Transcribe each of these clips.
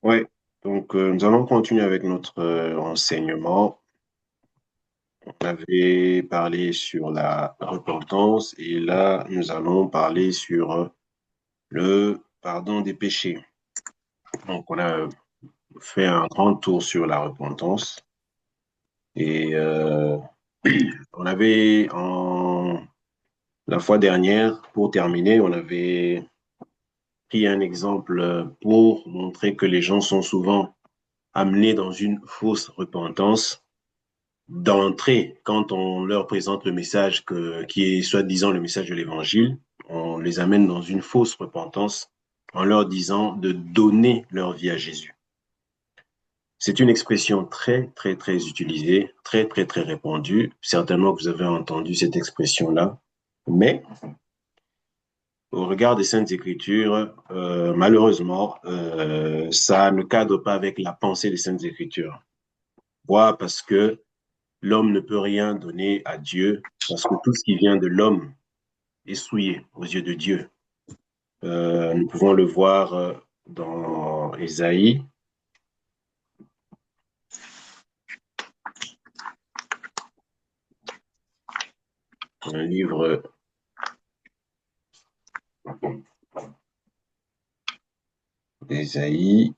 Ouais, donc nous allons continuer avec notre enseignement. On avait parlé sur la repentance et là, nous allons parler sur le pardon des péchés. Donc, on a fait un grand tour sur la repentance et on avait la fois dernière, pour terminer, on avait pris un exemple pour montrer que les gens sont souvent amenés dans une fausse repentance d'entrée, quand on leur présente le message qui est soi-disant le message de l'Évangile, on les amène dans une fausse repentance en leur disant de donner leur vie à Jésus. C'est une expression très, très, très utilisée, très, très, très répandue. Certainement que vous avez entendu cette expression-là, mais au regard des Saintes Écritures, malheureusement, ça ne cadre pas avec la pensée des Saintes Écritures. Pourquoi? Parce que l'homme ne peut rien donner à Dieu parce que tout ce qui vient de l'homme est souillé aux yeux de Dieu. Nous pouvons le voir dans Ésaïe, un livre d'Ésaïe.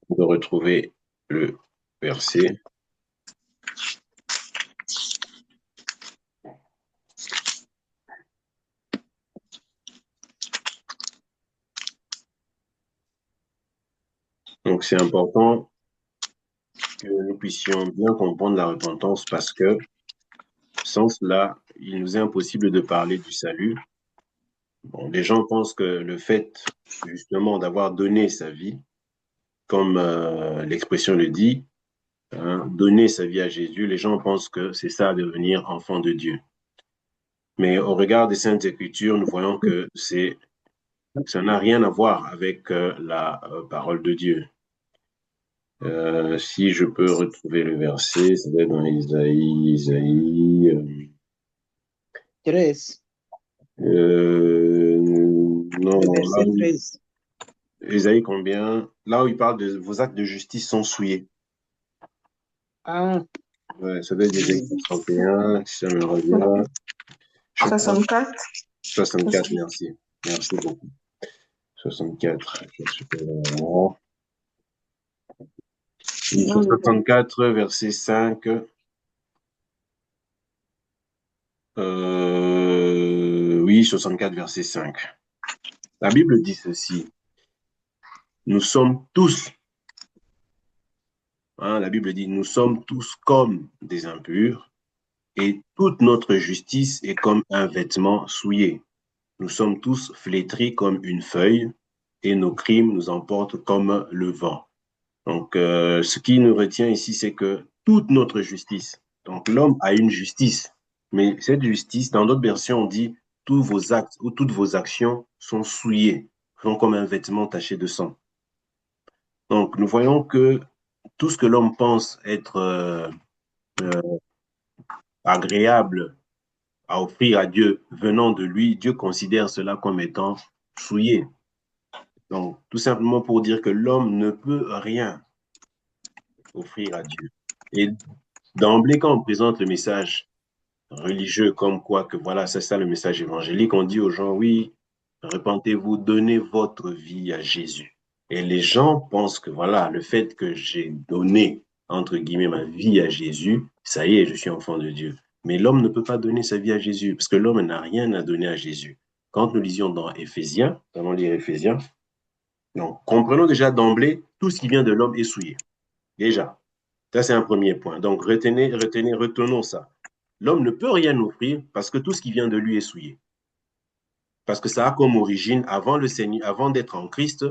On peut retrouver le verset. Donc c'est important que nous puissions bien comprendre la repentance parce que sans cela, il nous est impossible de parler du salut. Bon, les gens pensent que le fait justement d'avoir donné sa vie, comme l'expression le dit, hein, donner sa vie à Jésus, les gens pensent que c'est ça devenir enfant de Dieu. Mais au regard des Saintes Écritures, nous voyons que ça n'a rien à voir avec la parole de Dieu. Si je peux retrouver le verset, ça va être dans Isaïe. 13, Non, le là verset où, 13. Isaïe combien? Là où il parle de vos actes de justice sont souillés. Ah, Ouais, ça doit être Isaïe 61, si ça me revient. Je crois 64. 64, merci. Merci beaucoup. 64. Je suis pas là. Oui, Non, le 64, verset 5. Oui, 64, verset 5. La Bible dit ceci. Nous sommes tous, hein, la Bible dit, nous sommes tous comme des impurs et toute notre justice est comme un vêtement souillé. Nous sommes tous flétris comme une feuille et nos crimes nous emportent comme le vent. Donc, ce qui nous retient ici, c'est que toute notre justice, donc l'homme a une justice, mais cette justice, dans d'autres versions, on dit tous vos actes ou toutes vos actions sont souillées, sont comme un vêtement taché de sang. Donc, nous voyons que tout ce que l'homme pense être euh, agréable à offrir à Dieu venant de lui, Dieu considère cela comme étant souillé. Donc, tout simplement pour dire que l'homme ne peut rien offrir à Dieu. Et d'emblée, quand on présente le message religieux comme quoi que voilà, c'est ça le message évangélique, on dit aux gens, oui, repentez-vous, donnez votre vie à Jésus. Et les gens pensent que voilà, le fait que j'ai donné, entre guillemets, ma vie à Jésus, ça y est, je suis enfant de Dieu. Mais l'homme ne peut pas donner sa vie à Jésus, parce que l'homme n'a rien à donner à Jésus. Quand nous lisions dans Éphésiens, allons lire Éphésiens, donc comprenons déjà d'emblée, tout ce qui vient de l'homme est souillé. Déjà, ça c'est un premier point. Donc retenons ça. L'homme ne peut rien offrir parce que tout ce qui vient de lui est souillé. Parce que ça a comme origine, avant le Seigneur, avant d'être en Christ,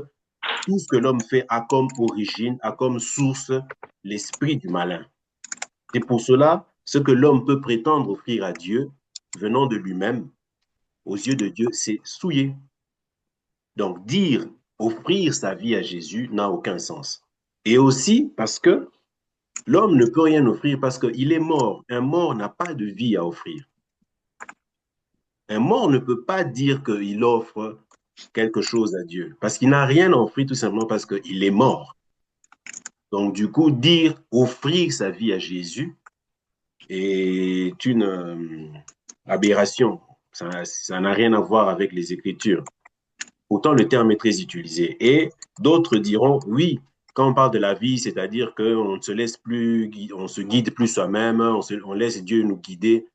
tout ce que l'homme fait a comme origine, a comme source l'esprit du malin. C'est pour cela, ce que l'homme peut prétendre offrir à Dieu, venant de lui-même, aux yeux de Dieu, c'est souillé. Donc dire offrir sa vie à Jésus n'a aucun sens. Et aussi parce que L'homme ne peut rien offrir parce qu'il est mort. Un mort n'a pas de vie à offrir. Un mort ne peut pas dire qu'il offre quelque chose à Dieu parce qu'il n'a rien à offrir tout simplement parce qu'il est mort. Donc, du coup, dire offrir sa vie à Jésus est une aberration. Ça n'a rien à voir avec les Écritures. Pourtant, le terme est très utilisé. Et d'autres diront, oui, quand on parle de la vie, c'est-à-dire qu'on ne se laisse plus, on se guide plus soi-même, on laisse Dieu nous guider.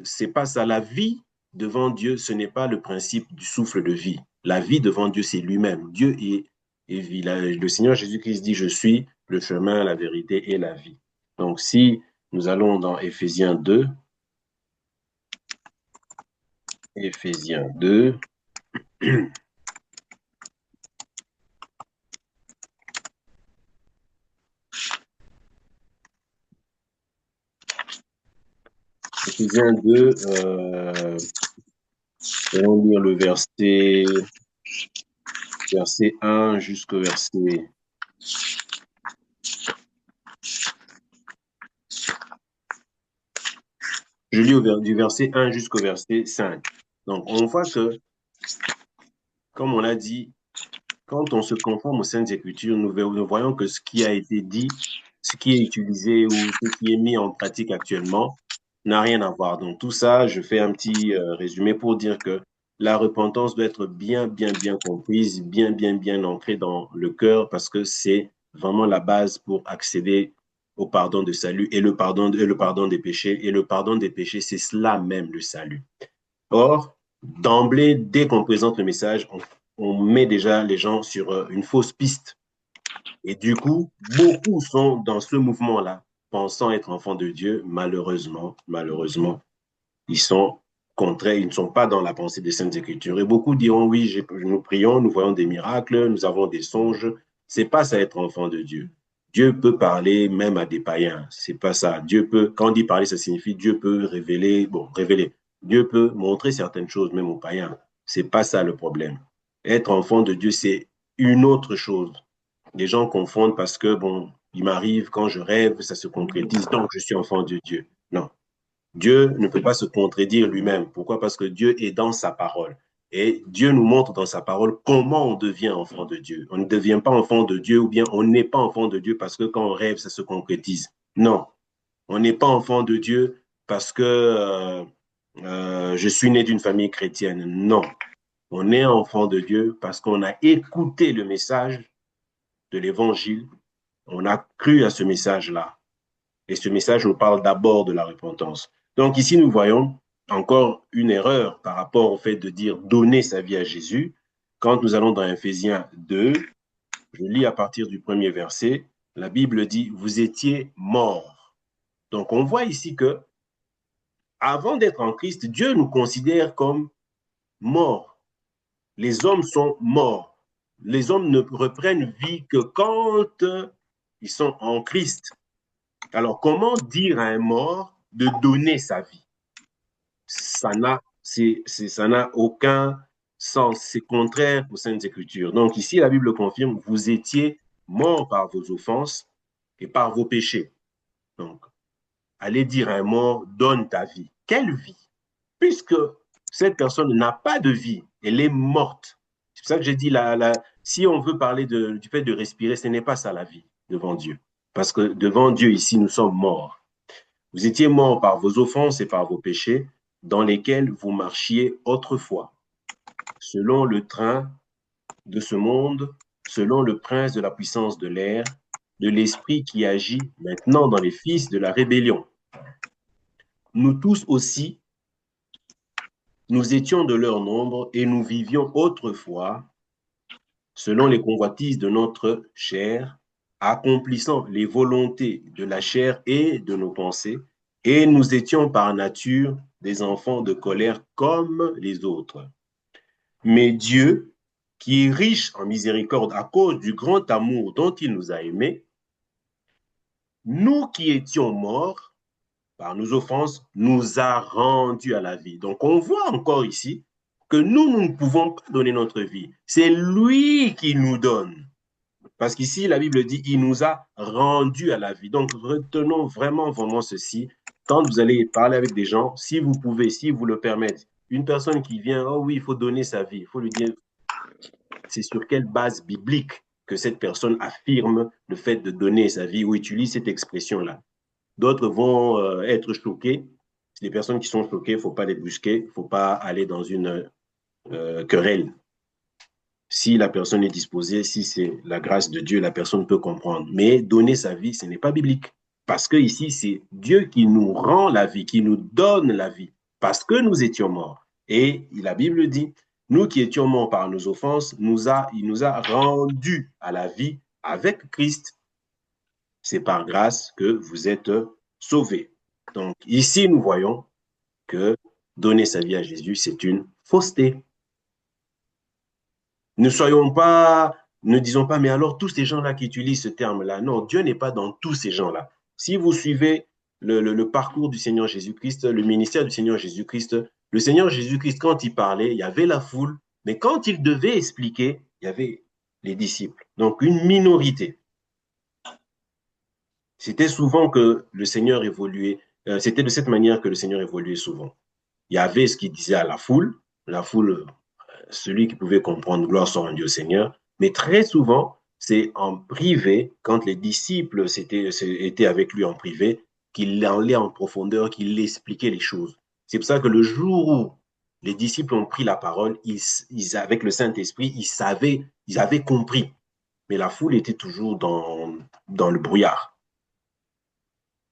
C'est pas ça. La vie devant Dieu, ce n'est pas le principe du souffle de vie. La vie devant Dieu, c'est lui-même. Dieu est vie. Le Seigneur Jésus-Christ dit, je suis le chemin, la vérité et la vie. Donc, si nous allons dans Éphésiens 2, Éphésiens 2, Éphésiens 2, allons lire le verset 1 jusqu'au verset. Je lis du verset 1 jusqu'au verset 5. Donc, on voit que, comme on l'a dit, quand on se conforme aux Saintes Écritures, nous voyons que ce qui a été dit, ce qui est utilisé ou ce qui est mis en pratique actuellement n'a rien à voir. Donc, tout ça, je fais un petit résumé pour dire que la repentance doit être bien, bien, bien comprise, bien, bien, bien ancrée dans le cœur parce que c'est vraiment la base pour accéder au pardon de salut et le pardon des péchés. Et le pardon des péchés, c'est cela même le salut. Or, d'emblée, dès qu'on présente le message, on met déjà les gens sur une fausse piste. Et du coup, beaucoup sont dans ce mouvement-là, pensant être enfants de Dieu. Malheureusement, ils sont contraires, ils ne sont pas dans la pensée des Saintes Écritures. Et beaucoup diront, oui, nous prions, nous voyons des miracles, nous avons des songes. C'est pas ça être enfant de Dieu. Dieu peut parler même à des païens. C'est pas ça. Dieu peut, quand on dit parler, ça signifie Dieu peut révéler, bon, révéler. Dieu peut montrer certaines choses même aux païens. C'est pas ça le problème. Être enfant de Dieu, c'est une autre chose. Les gens confondent parce que, bon, il m'arrive quand je rêve, ça se concrétise, donc je suis enfant de Dieu. Non. Dieu ne peut pas se contredire lui-même. Pourquoi? Parce que Dieu est dans sa parole. Et Dieu nous montre dans sa parole comment on devient enfant de Dieu. On ne devient pas enfant de Dieu ou bien on n'est pas enfant de Dieu parce que quand on rêve, ça se concrétise. Non, on n'est pas enfant de Dieu parce que je suis né d'une famille chrétienne. Non, on est enfant de Dieu parce qu'on a écouté le message de l'évangile, on a cru à ce message-là. Et ce message nous parle d'abord de la repentance. Donc ici, nous voyons encore une erreur par rapport au fait de dire donner sa vie à Jésus. Quand nous allons dans Éphésiens 2, je lis à partir du premier verset, la Bible dit, vous étiez morts. Donc on voit ici que avant d'être en Christ, Dieu nous considère comme morts. Les hommes sont morts. Les hommes ne reprennent vie que quand ils sont en Christ. Alors, comment dire à un mort de donner sa vie? Ça n'a aucun sens. C'est contraire aux Saintes Écritures. Donc, ici, la Bible confirme, vous étiez morts par vos offenses et par vos péchés. Donc, allez dire à un mort, donne ta vie. Quelle vie? Puisque cette personne n'a pas de vie, elle est morte. C'est pour ça que j'ai dit, si on veut parler du fait de respirer, ce n'est pas ça la vie devant Dieu. Parce que devant Dieu, ici, nous sommes morts. Vous étiez morts par vos offenses et par vos péchés, dans lesquels vous marchiez autrefois, selon le train de ce monde, selon le prince de la puissance de l'air, de l'esprit qui agit maintenant dans les fils de la rébellion. Nous tous aussi, nous étions de leur nombre et nous vivions autrefois selon les convoitises de notre chair, accomplissant les volontés de la chair et de nos pensées, et nous étions par nature des enfants de colère comme les autres. Mais Dieu, qui est riche en miséricorde à cause du grand amour dont il nous a aimés, nous qui étions morts par nos offenses, nous a rendus à la vie. Donc on voit encore ici que nous ne pouvons pas donner notre vie. C'est lui qui nous donne. Parce qu'ici, la Bible dit, il nous a rendus à la vie. Donc, retenons vraiment, vraiment ceci. Quand vous allez parler avec des gens, si vous pouvez, si vous le permettez, une personne qui vient, oh oui, il faut donner sa vie, il faut lui dire, c'est sur quelle base biblique que cette personne affirme le fait de donner sa vie ou utilise cette expression-là. D'autres vont être choqués. Les personnes qui sont choquées, il ne faut pas les brusquer, il ne faut pas aller dans une querelle. Si la personne est disposée, si c'est la grâce de Dieu, la personne peut comprendre. Mais donner sa vie, ce n'est pas biblique. Parce que ici, c'est Dieu qui nous rend la vie, qui nous donne la vie, parce que nous étions morts. Et la Bible dit, nous qui étions morts par nos offenses, il nous a rendus à la vie avec Christ. C'est par grâce que vous êtes sauvés. Donc ici, nous voyons que donner sa vie à Jésus, c'est une fausseté. Ne disons pas, mais alors tous ces gens-là qui utilisent ce terme-là, non, Dieu n'est pas dans tous ces gens-là. Si vous suivez le parcours du Seigneur Jésus-Christ, le ministère du Seigneur Jésus-Christ, le Seigneur Jésus-Christ, quand il parlait, il y avait la foule, mais quand il devait expliquer, il y avait les disciples. Donc une minorité. C'était souvent que le Seigneur évoluait, c'était de cette manière que le Seigneur évoluait souvent. Il y avait ce qu'il disait à la foule, celui qui pouvait comprendre, gloire soit rendue au Seigneur. Mais très souvent, c'est en privé, quand les disciples étaient avec lui en privé, qu'il allait en profondeur, qu'il expliquait les choses. C'est pour ça que le jour où les disciples ont pris la parole, avec le Saint-Esprit, ils avaient compris. Mais la foule était toujours dans le brouillard.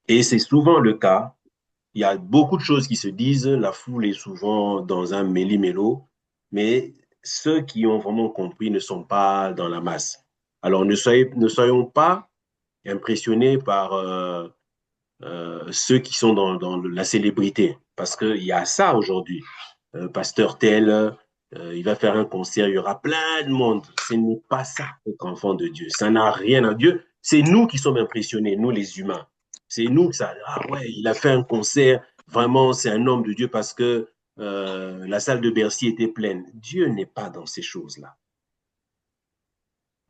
Et c'est souvent le cas. Il y a beaucoup de choses qui se disent, la foule est souvent dans un méli-mélo, mais ceux qui ont vraiment compris ne sont pas dans la masse. Alors ne soyons pas impressionnés par ceux qui sont dans la célébrité, parce qu'il y a ça aujourd'hui. Pasteur tel, il va faire un concert, il y aura plein de monde. Ce n'est pas ça, être enfant de Dieu. Ça n'a rien à Dieu. C'est nous qui sommes impressionnés, nous les humains. C'est nous que ça. Ah ouais, il a fait un concert. Vraiment, c'est un homme de Dieu parce que la salle de Bercy était pleine. Dieu n'est pas dans ces choses-là.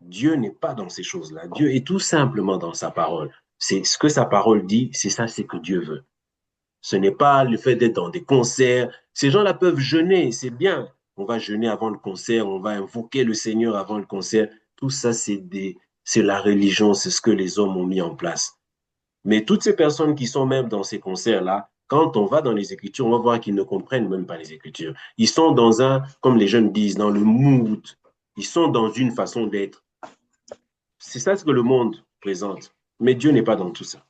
Dieu n'est pas dans ces choses-là. Dieu est tout simplement dans sa parole. C'est ce que sa parole dit, c'est ça, c'est que Dieu veut. Ce n'est pas le fait d'être dans des concerts. Ces gens-là peuvent jeûner, c'est bien. On va jeûner avant le concert, on va invoquer le Seigneur avant le concert. Tout ça, c'est la religion, c'est ce que les hommes ont mis en place. Mais toutes ces personnes qui sont même dans ces concerts-là, quand on va dans les Écritures, on va voir qu'ils ne comprennent même pas les Écritures. Ils sont dans un, comme les jeunes disent, dans le mood. Ils sont dans une façon d'être. C'est ça ce que le monde présente. Mais Dieu n'est pas dans tout ça.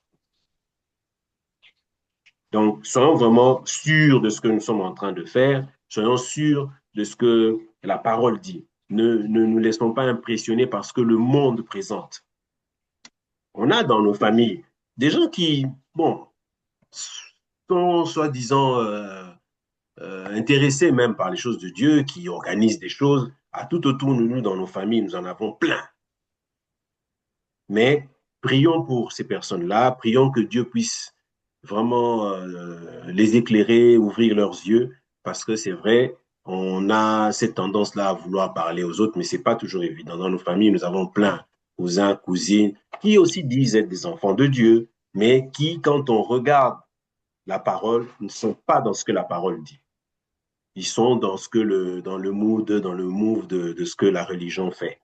Donc, soyons vraiment sûrs de ce que nous sommes en train de faire. Soyons sûrs de ce que la parole dit. Ne nous laissons pas impressionner par ce que le monde présente. On a dans nos familles des gens qui, bon, sont soi-disant intéressés même par les choses de Dieu, qui organisent des choses. À tout autour de nous, dans nos familles, nous en avons plein. Mais prions pour ces personnes-là, prions que Dieu puisse vraiment les éclairer, ouvrir leurs yeux, parce que c'est vrai, on a cette tendance-là à vouloir parler aux autres, mais c'est pas toujours évident. Dans nos familles, nous avons plein cousins, cousines, qui aussi disent être des enfants de Dieu, mais qui, quand on regarde la parole, ne sont pas dans ce que la parole dit. Ils sont dans dans le mood, dans le move de ce que la religion fait.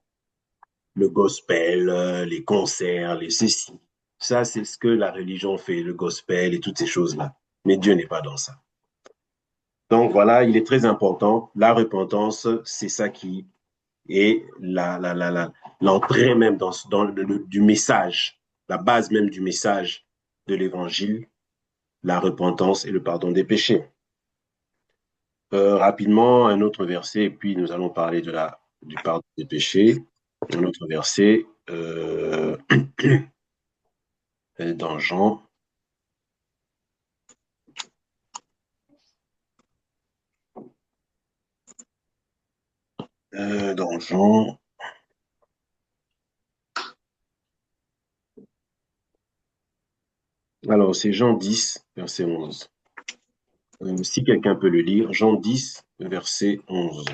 Le gospel, les concerts, les ceci. Ça, c'est ce que la religion fait, le gospel et toutes ces choses-là. Mais Dieu n'est pas dans ça. Donc voilà, il est très important. La repentance, c'est ça qui est l'entrée même du message, la base même du message de l'évangile, la repentance et le pardon des péchés. Rapidement, un autre verset, et puis nous allons parler du pardon des péchés. Un autre verset dans Jean. Dans Jean. Alors, c'est Jean 10, verset 11. Si quelqu'un peut le lire, Jean 10, verset 11.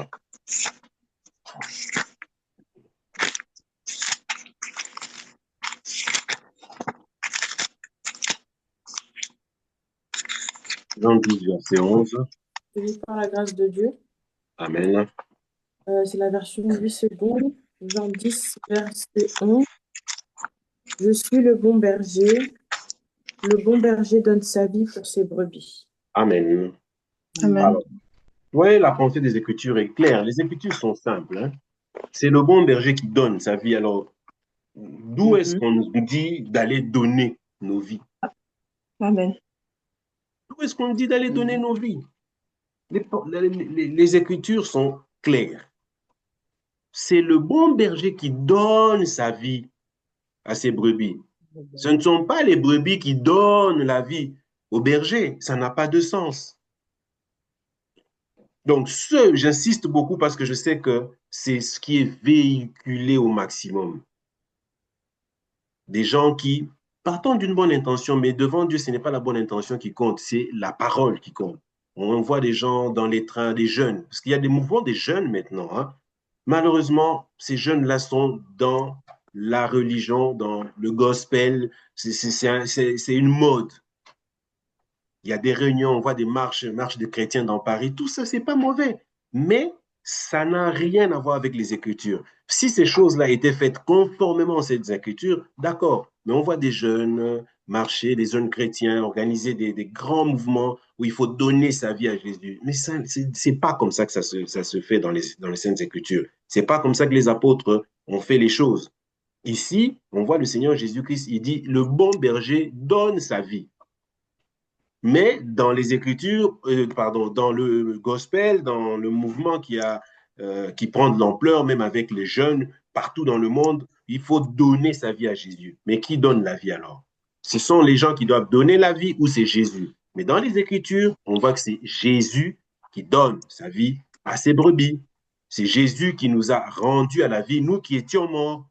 Jean 10, verset 11. Je lis par la grâce de Dieu. Amen. C'est la version 8 secondes. Jean 10, verset 11. Je suis le bon berger. Le bon berger donne sa vie pour ses brebis. Amen. Amen. Alors, vous voyez, la pensée des Écritures est claire. Les Écritures sont simples, hein. C'est le bon berger qui donne sa vie. Alors, d'où est-ce Mhm. qu'on nous dit d'aller donner nos vies? Amen. D'où est-ce qu'on nous dit d'aller donner nos vies? Les Écritures sont claires. C'est le bon berger qui donne sa vie à ses brebis. Ce ne sont pas les brebis qui donnent la vie au berger. Ça n'a pas de sens. Donc, j'insiste beaucoup parce que je sais que c'est ce qui est véhiculé au maximum. Des gens qui, partant d'une bonne intention, mais devant Dieu, ce n'est pas la bonne intention qui compte, c'est la parole qui compte. On voit des gens dans les trains, des jeunes, parce qu'il y a des mouvements des jeunes maintenant, hein. Malheureusement, ces jeunes-là sont dans la religion, dans le gospel, c'est une mode. Il y a des réunions, on voit des marches de chrétiens dans Paris, tout ça, c'est pas mauvais. Mais ça n'a rien à voir avec les Écritures. Si ces choses-là étaient faites conformément à ces Écritures, d'accord. Mais on voit des jeunes marcher, des jeunes chrétiens organiser des grands mouvements où il faut donner sa vie à Jésus. Mais ça, c'est pas comme ça que ça se fait dans les Saintes Écritures. C'est pas comme ça que les apôtres ont fait les choses. Ici, on voit le Seigneur Jésus-Christ, il dit, le bon berger donne sa vie. Mais dans les Écritures, pardon, dans le gospel, dans le mouvement qui prend de l'ampleur, même avec les jeunes partout dans le monde, il faut donner sa vie à Jésus. Mais qui donne la vie alors? Ce sont les gens qui doivent donner la vie ou c'est Jésus? Mais dans les Écritures, on voit que c'est Jésus qui donne sa vie à ses brebis. C'est Jésus qui nous a rendus à la vie, nous qui étions morts.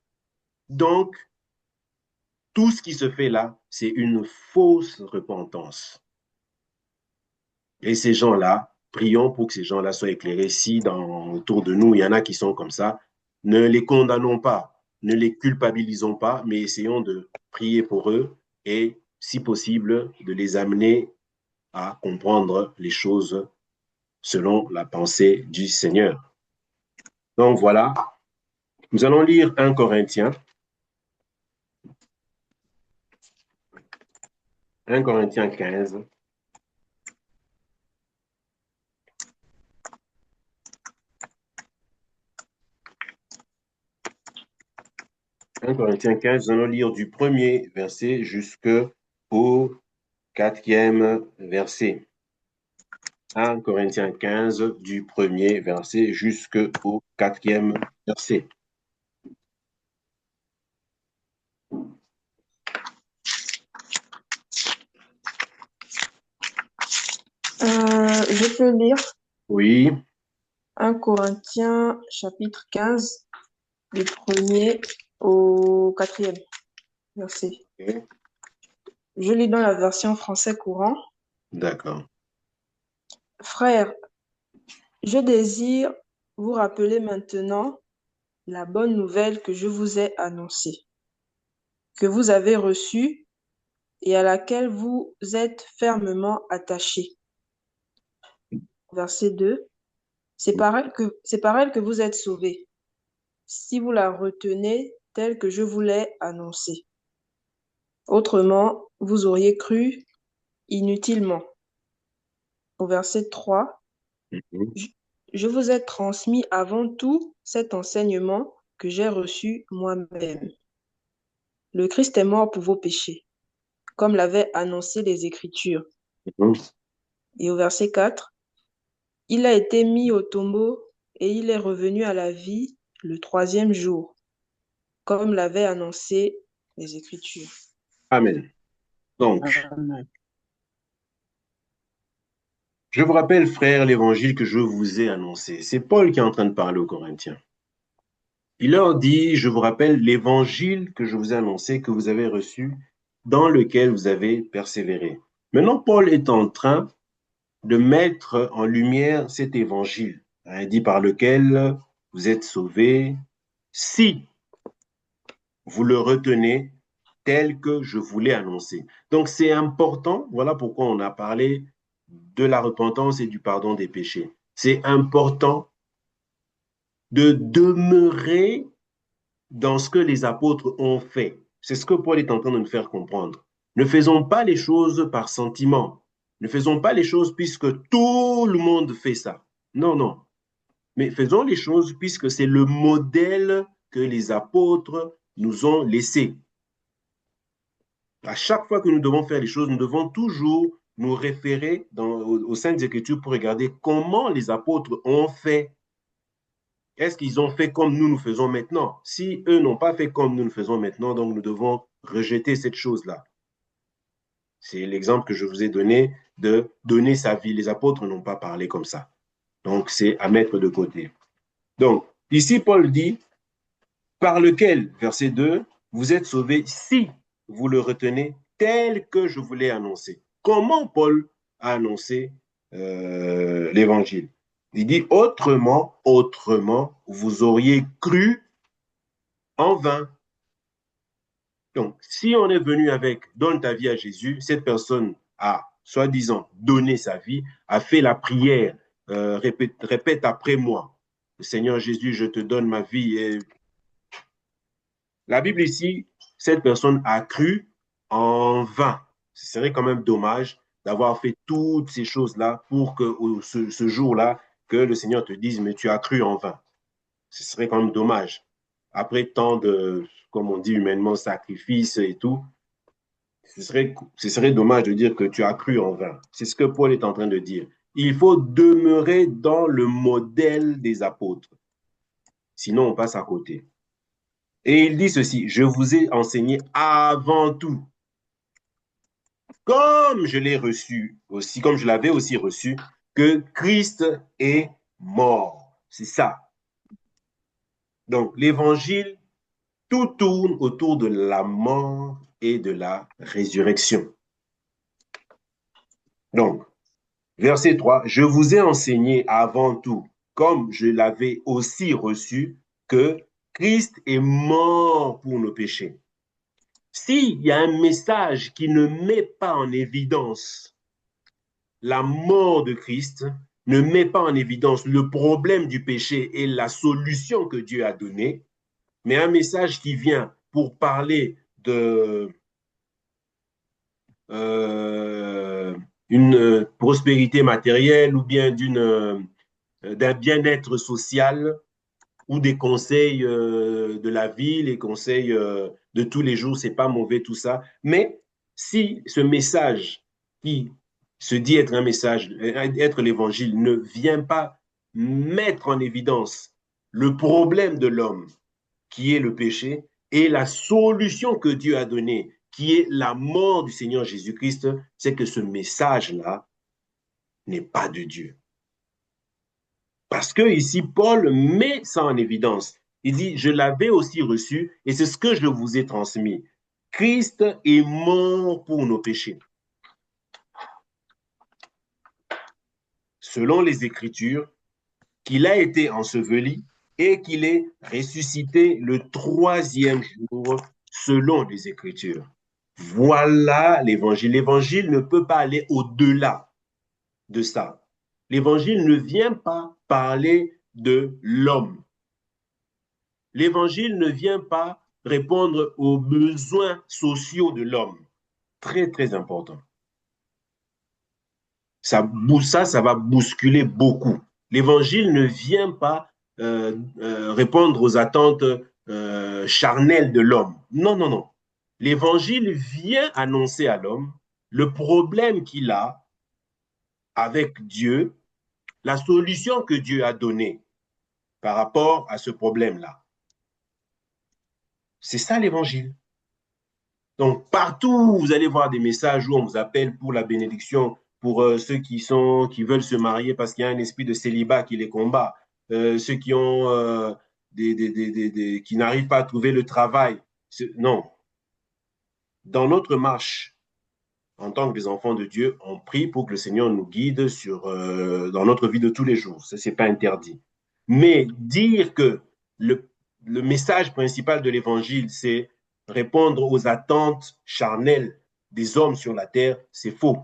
Donc, tout ce qui se fait là, c'est une fausse repentance. Et ces gens-là, prions pour que ces gens-là soient éclairés. Si autour de nous, il y en a qui sont comme ça, ne les condamnons pas, ne les culpabilisons pas, mais essayons de prier pour eux et, si possible, de les amener à comprendre les choses selon la pensée du Seigneur. Donc voilà, nous allons lire 1 Corinthiens. 1 Corinthiens 15. 1 Corinthiens 15, nous allons lire du premier verset jusqu'au quatrième verset. 1 Corinthiens 15, du premier verset jusqu'au quatrième verset. Je peux lire Oui, 1 Corinthiens chapitre 15, du premier au quatrième verset. ok, Je lis dans la version français courant. d'accord. Frères, je désire vous rappeler maintenant la bonne nouvelle que je vous ai annoncée, que vous avez reçue et à laquelle vous êtes fermement attachés. Verset 2. C'est par elle que vous êtes sauvés, si vous la retenez telle que je vous l'ai annoncée. Autrement, vous auriez cru inutilement. Au verset 3, Mhm, je je vous ai transmis avant tout cet enseignement que j'ai reçu moi-même. Le Christ est mort pour vos péchés, comme l'avaient annoncé les Écritures. mhm. Et au verset 4, il a été mis au tombeau et il est revenu à la vie le troisième jour, comme l'avaient annoncé les Écritures. Amen. Donc, Amen. je vous rappelle, frères, l'évangile que je vous ai annoncé. C'est Paul qui est en train de parler aux Corinthiens. Il leur dit, je vous rappelle l'évangile que je vous ai annoncé, que vous avez reçu, dans lequel vous avez persévéré. Maintenant, Paul est en train de mettre en lumière cet évangile, hein, dit par lequel vous êtes sauvés, si vous le retenez tel que je vous l'ai annoncé. Donc c'est important, voilà pourquoi on a parlé de la repentance et du pardon des péchés. C'est important de demeurer dans ce que les apôtres ont fait. C'est ce que Paul est en train de nous faire comprendre. Ne faisons pas les choses par sentiment. Ne faisons pas les choses puisque tout le monde fait ça. Non, non. Mais faisons les choses puisque c'est le modèle que les apôtres nous ont laissé. À chaque fois que nous devons faire les choses, nous devons toujours nous référer aux Saintes Écritures pour regarder comment les apôtres ont fait. Est-ce qu'ils ont fait comme nous faisons maintenant? Si eux n'ont pas fait comme nous faisons maintenant, donc nous devons rejeter cette chose-là. C'est l'exemple que je vous ai donné de donner sa vie. Les apôtres n'ont pas parlé comme ça. Donc, c'est à mettre de côté. Donc, ici, Paul dit, par lequel, verset 2, vous êtes sauvés si vous le retenez tel que je vous l'ai annoncé. Comment Paul a annoncé l'évangile? Il dit, autrement, vous auriez cru en vain. Donc, si on est venu avec donne ta vie à Jésus, cette personne a, soi-disant, donné sa vie, a fait la prière, répète après moi, Seigneur Jésus, je te donne ma vie. Et la Bible ici, cette personne a cru en vain. Ce serait quand même dommage d'avoir fait toutes ces choses-là pour que ce jour-là, que le Seigneur te dise, mais tu as cru en vain. Ce serait quand même dommage. Après tant de, comme on dit humainement, sacrifices et tout, ce serait dommage de dire que tu as cru en vain. C'est ce que Paul est en train de dire. Il faut demeurer dans le modèle des apôtres. Sinon, on passe à côté. Et il dit ceci, je vous ai enseigné avant tout, comme je l'ai reçu aussi, comme je l'avais aussi reçu, que Christ est mort. C'est ça. Donc, l'évangile, tout tourne autour de la mort et de la résurrection. Donc, verset 3, je vous ai enseigné avant tout, comme je l'avais aussi reçu, que Christ est mort pour nos péchés. S'il y a un message qui ne met pas en évidence la mort de Christ, ne met pas en évidence le problème du péché et la solution que Dieu a donnée, mais un message qui vient pour parler de une prospérité matérielle ou bien d'un bien-être social ou des conseils de la vie, les conseils de tous les jours, c'est pas mauvais tout ça. Mais si ce message qui se dit être un message, être l'évangile, ne vient pas mettre en évidence le problème de l'homme, qui est le péché, et la solution que Dieu a donnée, qui est la mort du Seigneur Jésus-Christ, c'est que ce message-là n'est pas de Dieu. Parce que ici, Paul met ça en évidence. Il dit, je l'avais aussi reçu et c'est ce que je vous ai transmis. Christ est mort pour nos péchés. Selon les Écritures, qu'il a été enseveli et qu'il est ressuscité le troisième jour selon les Écritures. Voilà l'évangile. L'évangile ne peut pas aller au-delà de ça. L'évangile ne vient pas parler de l'homme. L'évangile ne vient pas répondre aux besoins sociaux de l'homme. Très, très important. Ça va bousculer beaucoup. L'évangile ne vient pas répondre aux attentes charnelles de l'homme. Non, non, non. L'évangile vient annoncer à l'homme le problème qu'il a avec Dieu, la solution que Dieu a donnée par rapport à ce problème-là. C'est ça l'évangile. Donc, partout où vous allez voir des messages où on vous appelle pour la bénédiction, pour ceux qui veulent se marier parce qu'il y a un esprit de célibat qui les combat, ceux qui ont qui n'arrivent pas à trouver le travail. Non. Dans notre marche, en tant que des enfants de Dieu, on prie pour que le Seigneur nous guide dans notre vie de tous les jours. Ça, c'est pas interdit. Mais dire que le message principal de l'évangile, c'est répondre aux attentes charnelles des hommes sur la terre, c'est faux.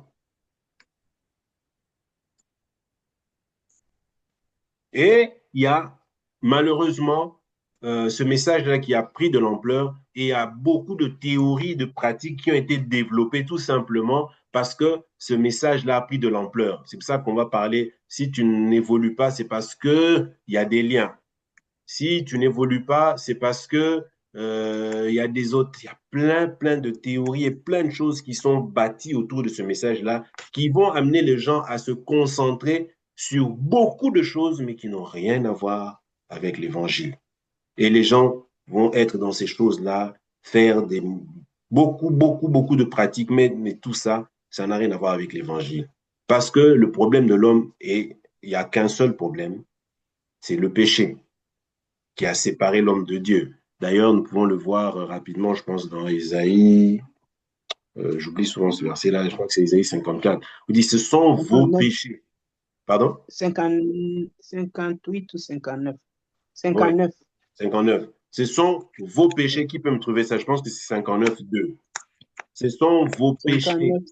Et il y a malheureusement ce message-là qui a pris de l'ampleur et il y a beaucoup de théories, de pratiques qui ont été développées tout simplement parce que ce message-là a pris de l'ampleur. C'est pour ça qu'on va parler, si tu n'évolues pas, c'est parce qu'il y a des liens. Si tu n'évolues pas, c'est parce que il y a des autres, il y a plein de théories et plein de choses qui sont bâties autour de ce message-là, qui vont amener les gens à se concentrer sur beaucoup de choses, mais qui n'ont rien à voir avec l'évangile. Et les gens vont être dans ces choses-là, faire beaucoup de pratiques, mais tout ça, ça n'a rien à voir avec l'évangile. Parce que le problème de l'homme est, il n'y a qu'un seul problème, c'est le péché qui a séparé l'homme de Dieu. D'ailleurs, nous pouvons le voir rapidement, je pense, dans Ésaïe. J'oublie souvent ce verset-là, je crois que c'est Ésaïe 54. Il dit, ce sont vos 59, péchés. Pardon? 50, 58 ou 59. Oui, 59. 59. Ce sont vos péchés. Qui peut me trouver ça? Je pense que c'est 59,2. Ce sont vos péchés 59.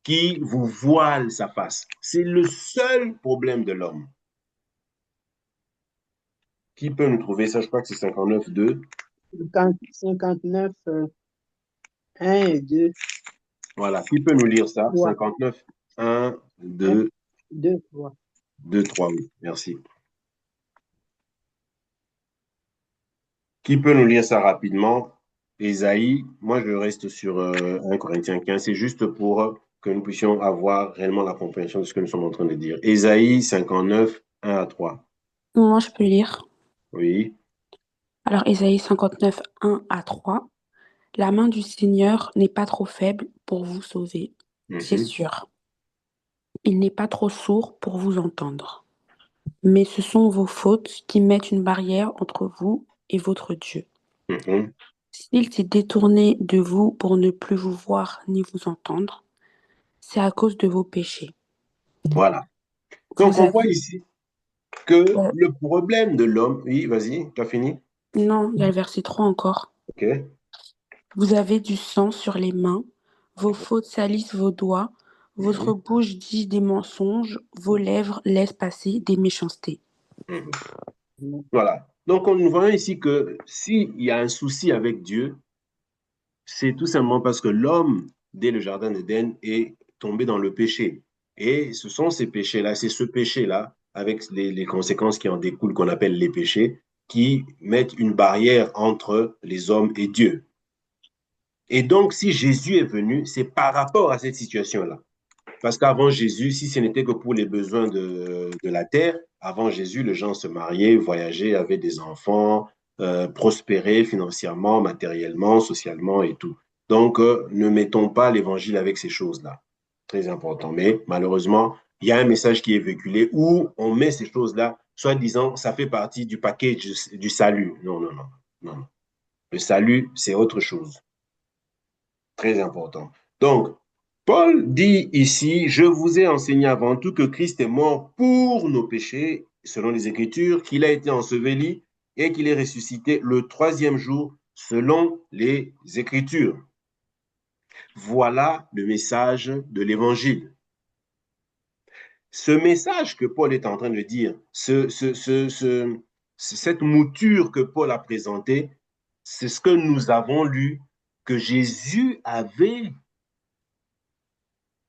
qui vous voilent sa face. C'est le seul problème de l'homme. Qui peut nous trouver ça? Je crois que c'est 59,2. 59, 1 et 2, Voilà. Qui peut nous lire ça? 3. 59, 1, 1, 2, 2, 3. 2, 3. Oui. Merci. Qui peut nous lire ça rapidement? Ésaïe, moi je reste sur 1 Corinthiens 15, c'est juste pour que nous puissions avoir réellement la compréhension de ce que nous sommes en train de dire. Ésaïe 59, 1 à 3. Moi, je peux lire. Oui. Alors, Ésaïe 59, 1 à 3. La main du Seigneur n'est pas trop faible pour vous sauver, c'est Mhm, sûr. Il n'est pas trop sourd pour vous entendre. Mais ce sont vos fautes qui mettent une barrière entre vous et votre Dieu. mhm. S'il s'est détourné de vous pour ne plus vous voir ni vous entendre, c'est à cause de vos péchés. Voilà. Donc Vous on voit avez... ici que euh, le problème de l'homme, oui, vas-y, tu as fini? non, il y a le verset 3 encore. Ok. Vous avez du sang sur les mains, vos fautes salissent vos doigts, votre Mhm, bouche dit des mensonges, vos lèvres laissent passer des méchancetés. mhm. Voilà. Donc nous voyons ici que s'il y a un souci avec Dieu, c'est tout simplement parce que l'homme, dès le jardin d'Éden, est tombé dans le péché. Et ce sont ces péchés-là, c'est ce péché-là, avec les conséquences qui en découlent, qu'on appelle les péchés, qui mettent une barrière entre les hommes et Dieu. Et donc, si Jésus est venu, c'est par rapport à cette situation-là. Parce qu'avant Jésus, si ce n'était que pour les besoins de la terre, avant Jésus, les gens se mariaient, voyageaient, avaient des enfants, prospéraient financièrement, matériellement, socialement et tout. Donc, ne mettons pas l'évangile avec ces choses-là. Très important. Mais malheureusement, il y a un message qui est véhiculé où on met ces choses-là, soit disant, ça fait partie du package du salut. Non, non, non, non. Le salut, c'est autre chose. Très important. Donc, Paul dit ici, je vous ai enseigné avant tout que Christ est mort pour nos péchés, selon les Écritures, qu'il a été enseveli et qu'il est ressuscité le troisième jour, selon les Écritures. Voilà le message de l'Évangile. Ce message que Paul est en train de dire, cette mouture que Paul a présentée, c'est ce que nous avons lu, que Jésus avait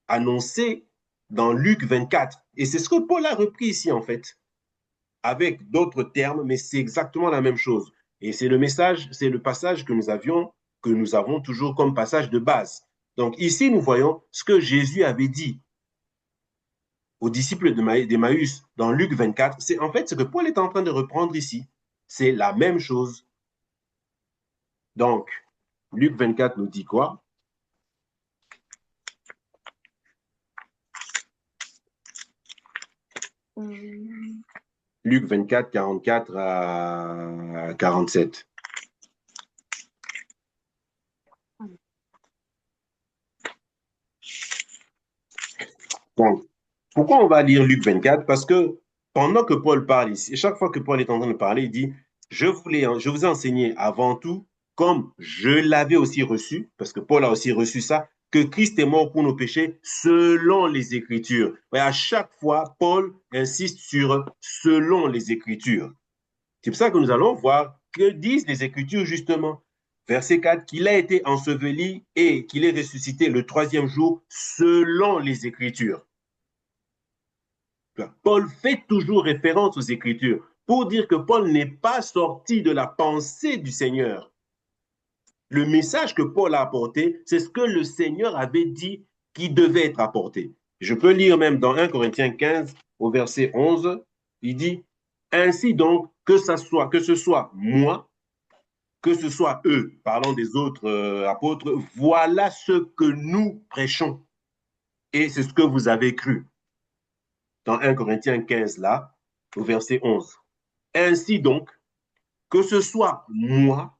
annoncé dans Luc 24. Et c'est ce que Paul a repris ici, en fait, avec d'autres termes, mais c'est exactement la même chose. Et c'est le message, c'est le passage que nous avons toujours comme passage de base. Donc ici, nous voyons ce que Jésus avait dit aux disciples d'Emmaüs dans Luc 24. C'est en fait ce que Paul est en train de reprendre ici. C'est la même chose. Donc, Luc 24 nous dit quoi? Luc 24, 44 à 47. Donc, pourquoi on va lire Luc 24? Parce que pendant que Paul parle ici, chaque fois que Paul est en train de parler, il dit, je vous ai enseigné avant tout, comme je l'avais aussi reçu, parce que Paul a aussi reçu ça, que Christ est mort pour nos péchés selon les Écritures. Et à chaque fois, Paul insiste sur selon les Écritures. C'est pour ça que nous allons voir que disent les Écritures justement. Verset 4, qu'il a été enseveli et qu'il est ressuscité le troisième jour selon les Écritures. Paul fait toujours référence aux Écritures pour dire que Paul n'est pas sorti de la pensée du Seigneur. Le message que Paul a apporté, c'est ce que le Seigneur avait dit qui devait être apporté. Je peux lire même dans 1 Corinthiens 15 au verset 11, il dit, ainsi donc, que ce soit moi, que ce soit eux, parlant des autres apôtres, voilà ce que nous prêchons. Et c'est ce que vous avez cru. Dans 1 Corinthiens 15, là, au verset 11. Ainsi donc, que ce soit moi,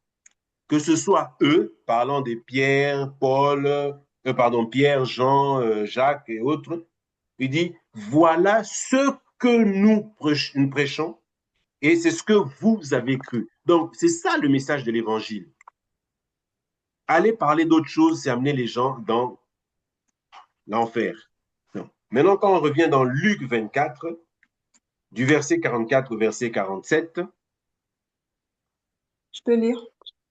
que ce soit eux, parlant des Pierre, Pierre, Jean, Jacques et autres, il dit, voilà ce que nous prêchons et c'est ce que vous avez cru. Donc, c'est ça le message de l'Évangile. Aller parler d'autre chose, c'est amener les gens dans l'enfer. Maintenant, quand on revient dans Luc 24, du verset 44 au verset 47. Je peux lire.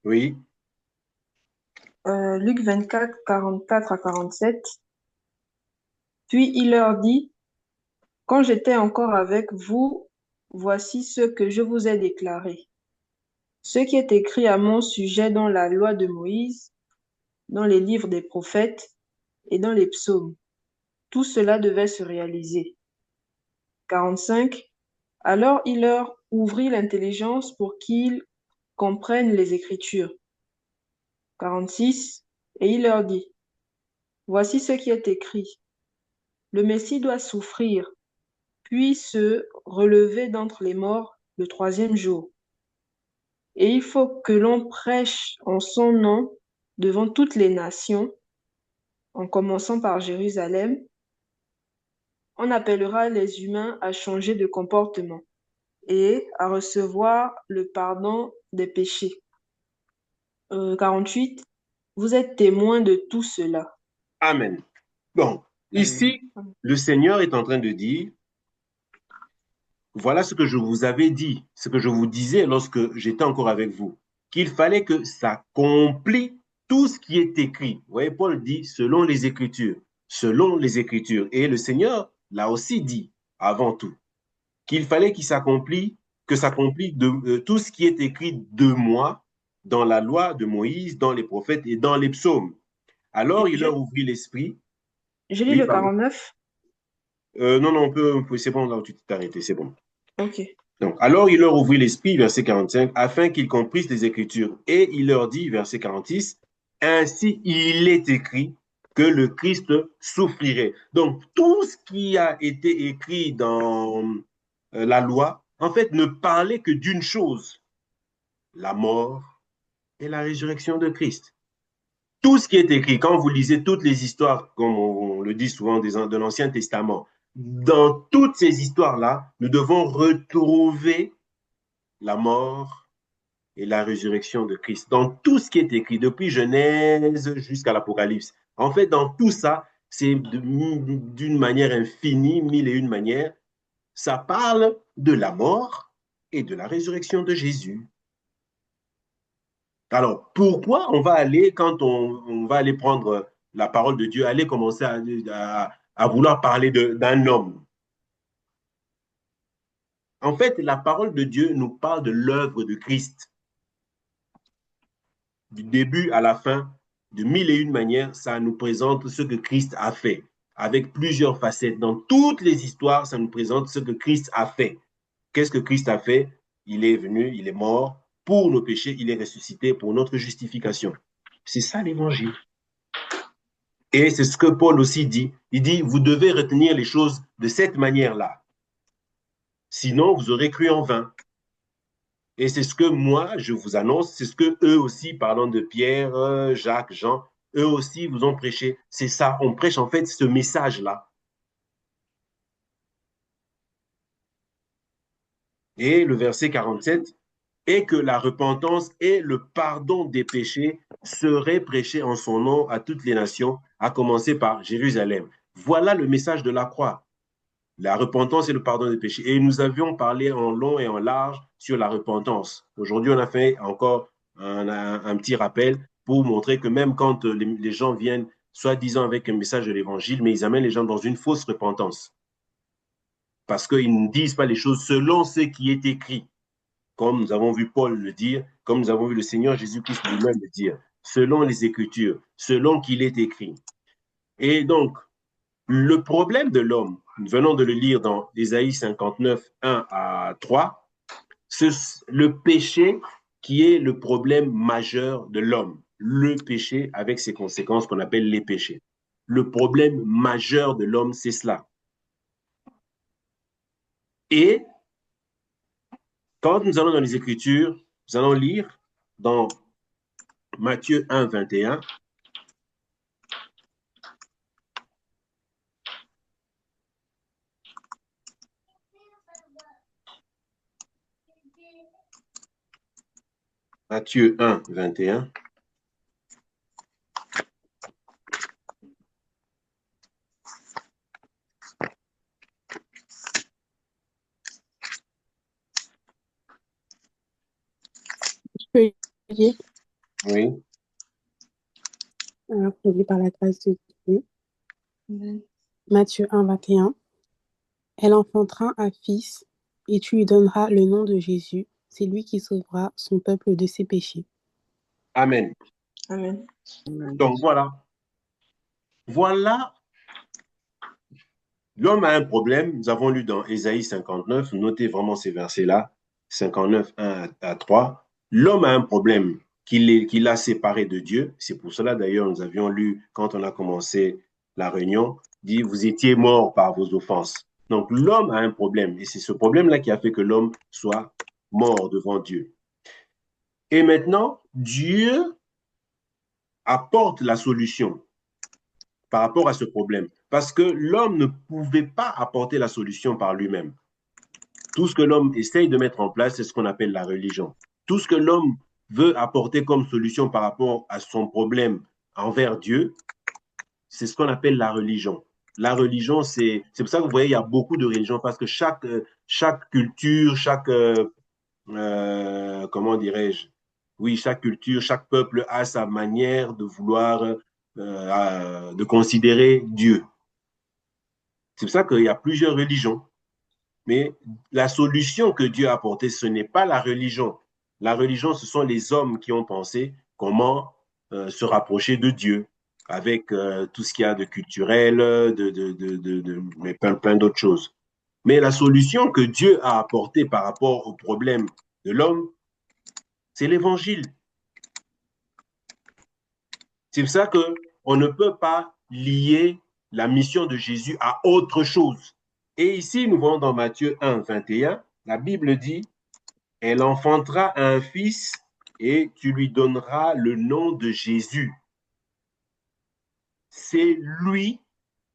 Oui. Luc 24, 44 à 47. Puis il leur dit, quand j'étais encore avec vous, voici ce que je vous ai déclaré. Ce qui est écrit à mon sujet dans la loi de Moïse, dans les livres des prophètes et dans les psaumes. Tout cela devait se réaliser. 45. Alors il leur ouvrit l'intelligence pour qu'ils comprennent les Écritures. 46. Et il leur dit, voici ce qui est écrit. Le Messie doit souffrir, puis se relever d'entre les morts le troisième jour. Et il faut que l'on prêche en son nom devant toutes les nations, en commençant par Jérusalem. On appellera les humains à changer de comportement et à recevoir le pardon des péchés. 48. Vous êtes témoins de tout cela. Amen. Bon, ici, le Seigneur est en train de dire, voilà ce que je vous avais dit, ce que je vous disais lorsque j'étais encore avec vous, qu'il fallait que s'accomplisse tout ce qui est écrit. Vous voyez, Paul dit selon les Écritures, selon les Écritures. Et le Seigneur l'a aussi dit avant tout, qu'il fallait qu'il s'accomplisse, que s'accomplisse tout ce qui est écrit de moi dans la loi de Moïse, dans les prophètes et dans les psaumes. Alors il leur ouvrit l'esprit. Je lis Oui, le pardon. 49. Non, c'est bon, là où tu t'es arrêté, c'est bon. Ok. Donc, alors il leur ouvrit l'esprit, verset 45, afin qu'ils comprissent les Écritures. Et il leur dit, verset 46, ainsi il est écrit que le Christ souffrirait. Donc, tout ce qui a été écrit dans la loi, en fait, ne parlait que d'une chose, la mort et la résurrection de Christ. Tout ce qui est écrit, quand vous lisez toutes les histoires, comme on le dit souvent de l'Ancien Testament, dans toutes ces histoires-là, nous devons retrouver la mort et la résurrection de Christ. Dans tout ce qui est écrit, depuis Genèse jusqu'à l'Apocalypse. En fait, dans tout ça, c'est d'une manière infinie, mille et une manières, ça parle de la mort et de la résurrection de Jésus. Alors, pourquoi on va aller, quand on va aller prendre la parole de Dieu, aller commencer à vouloir parler d'un homme? En fait, la parole de Dieu nous parle de l'œuvre de Christ. Du début à la fin, de mille et une manières, ça nous présente ce que Christ a fait, avec plusieurs facettes. Dans toutes les histoires, ça nous présente ce que Christ a fait. Qu'est-ce que Christ a fait? Il est venu, il est mort pour nos péchés, il est ressuscité pour notre justification. C'est ça l'évangile. Et c'est ce que Paul aussi dit. Il dit, vous devez retenir les choses de cette manière-là. Sinon, vous aurez cru en vain. Et c'est ce que moi, je vous annonce, c'est ce que eux aussi, parlant de Pierre, Jacques, Jean, eux aussi vous ont prêché. C'est ça, on prêche en fait ce message-là. Et le verset 47, et que la repentance et le pardon des péchés seraient prêchés en son nom à toutes les nations, à commencer par Jérusalem. Voilà le message de la croix. La repentance et le pardon des péchés. Et nous avions parlé en long et en large sur la repentance. Aujourd'hui, on a fait encore un petit rappel pour montrer que même quand les gens viennent, soi-disant avec un message de l'évangile, mais ils amènent les gens dans une fausse repentance. Parce qu'ils ne disent pas les choses selon ce qui est écrit. Comme nous avons vu Paul le dire, comme nous avons vu le Seigneur Jésus-Christ lui-même le dire, selon les Écritures, selon qu'il est écrit. Et donc, le problème de l'homme, nous venons de le lire dans Ésaïe 59, 1 à 3, c'est le péché qui est le problème majeur de l'homme. Le péché avec ses conséquences qu'on appelle les péchés. Le problème majeur de l'homme, c'est cela. Et quand nous allons dans les Écritures, nous allons lire dans Matthieu 1, 21. Matthieu 1, 21. Je peux lire, Oui. produit par la grâce de Dieu. Amen. Matthieu 1, 21. Elle enfantera un fils, et tu lui donneras le nom de Jésus. C'est lui qui sauvera son peuple de ses péchés. Amen. Amen. Donc voilà. Voilà. L'homme a un problème. Nous avons lu dans Ésaïe 59. Notez vraiment ces versets-là. 59, 1 à 3. L'homme a un problème qu'il a séparé de Dieu. C'est pour cela d'ailleurs nous avions lu quand on a commencé la réunion, dit vous étiez morts par vos offenses. Donc l'homme a un problème et c'est ce problème-là qui a fait que l'homme soit mort devant Dieu. Et maintenant, Dieu apporte la solution par rapport à ce problème. Parce que l'homme ne pouvait pas apporter la solution par lui-même. Tout ce que l'homme essaye de mettre en place, c'est ce qu'on appelle la religion. Tout ce que l'homme veut apporter comme solution par rapport à son problème envers Dieu, c'est ce qu'on appelle la religion. La religion, c'est pour ça que vous voyez, il y a beaucoup de religions, parce que chaque culture, comment dirais-je, oui, chaque culture, chaque peuple a sa manière de vouloir, de considérer Dieu. C'est pour ça qu'il y a plusieurs religions. Mais la solution que Dieu a apportée, ce n'est pas la religion. La religion, ce sont les hommes qui ont pensé comment se rapprocher de Dieu avec tout ce qu'il y a de culturel, mais plein d'autres choses. Mais la solution que Dieu a apportée par rapport au problème de l'homme, c'est l'évangile. C'est pour ça qu'on ne peut pas lier la mission de Jésus à autre chose. Et ici, nous voyons dans Matthieu 1, 21, la Bible dit, elle enfantera un fils et tu lui donneras le nom de Jésus. C'est lui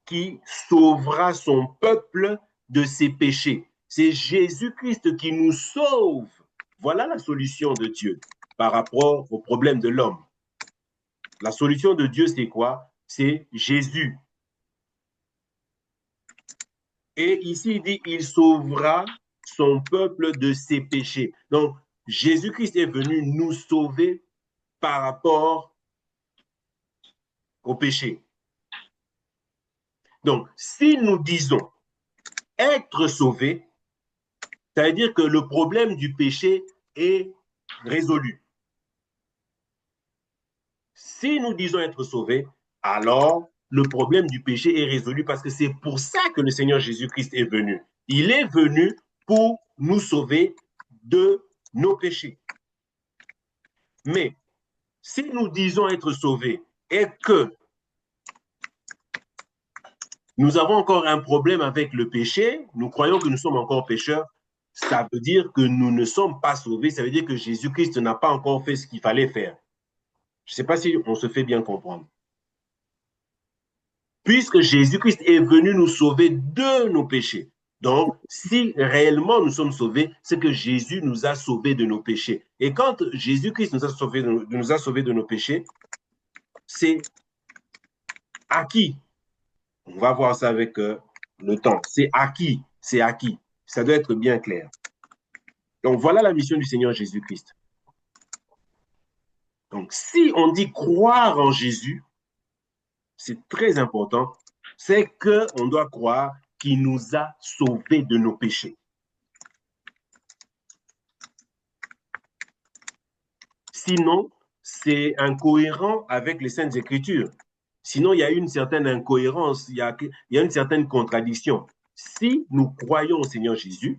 qui sauvera son peuple de ses péchés. C'est Jésus-Christ qui nous sauve. Voilà la solution de Dieu par rapport au problème de l'homme. La solution de Dieu, c'est quoi? C'est Jésus. Et ici, il dit, il sauvera son peuple de ses péchés. Donc, Jésus-Christ est venu nous sauver par rapport au péché. Donc, si nous disons être sauvé, ça veut dire que le problème du péché est résolu. Si nous disons être sauvés, alors le problème du péché est résolu parce que c'est pour ça que le Seigneur Jésus-Christ est venu. Il est venu pour nous sauver de nos péchés. Mais si nous disons être sauvés et que nous avons encore un problème avec le péché, nous croyons que nous sommes encore pécheurs, ça veut dire que nous ne sommes pas sauvés, ça veut dire que Jésus-Christ n'a pas encore fait ce qu'il fallait faire. Je ne sais pas si on se fait bien comprendre. Puisque Jésus-Christ est venu nous sauver de nos péchés. Donc, si réellement nous sommes sauvés, c'est que Jésus nous a sauvés de nos péchés. Et quand Jésus-Christ nous a sauvés de nos péchés, c'est acquis. On va voir ça avec le temps. C'est acquis, c'est acquis. Ça doit être bien clair. Donc voilà la mission du Seigneur Jésus-Christ. Donc si on dit croire en Jésus, c'est très important, c'est qu'on doit croire qu'il nous a sauvés de nos péchés. Sinon, c'est incohérent avec les Saintes Écritures. Sinon, il y a une certaine incohérence, il y a une certaine contradiction. Si nous croyons au Seigneur Jésus,